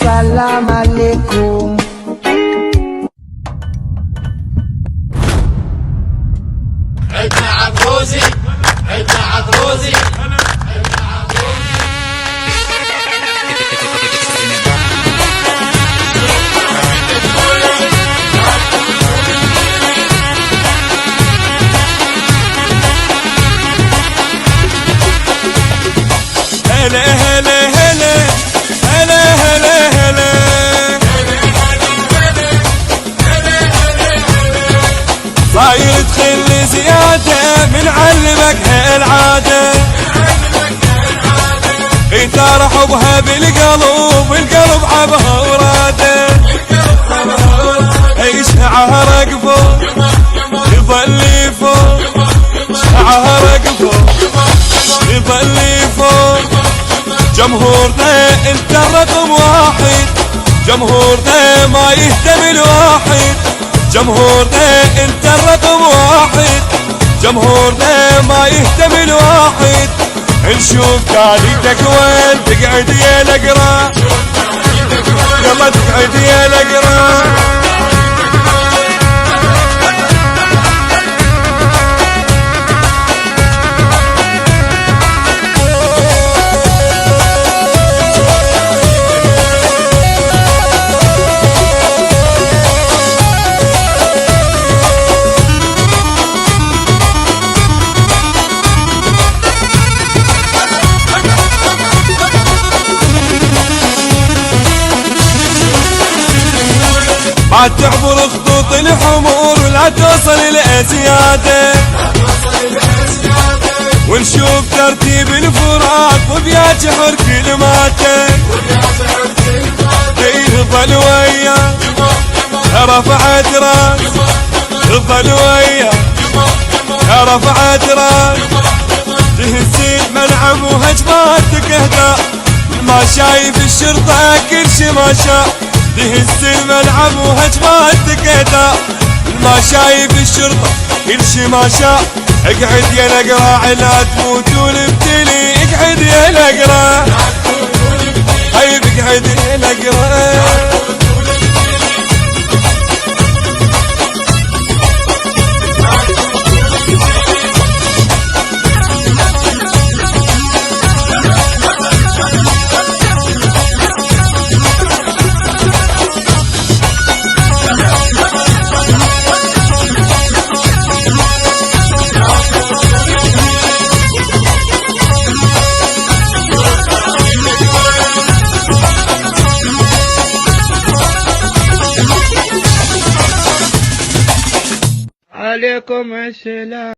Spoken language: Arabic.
السلام عليكم. عدنا عطروزي عدنا عطروزي هلا هلا هلا هلا هلا هلا صاير تخلي زيادة من علمك هالعادة ترى حبها بالقلب القلب عبها وراده شعرك فوق يظل فوق شعرك فوق يظل فوق جمهورنا انت الرقم واحد جمهورنا ما يهتم الواحد جمهورنا انت الرقم واحد جمهورنا ما يهتم الواحد نشوف تاريخك وين تقعد يا الاقرا يلا تقعد يا الاقرا ما تعبر خطوط الحمور ولا توصل الأسيادة ونشوف ترتيب الفراق وبيا جحر كلماته يظل ويا رفعت راس يظل ويا رفعت راس تهز الملعب وهجماتك اهداء ما شايف الشرطة كل شي ما شاء تهز الملعب وهجماتك اهداء ما شايف الشرطة كل شي ما شاء اقعد يا الاقرا لا تموت ونبتلي اقعد يا الاقرا طيب اقعد يا الاقرا عليكم السلام.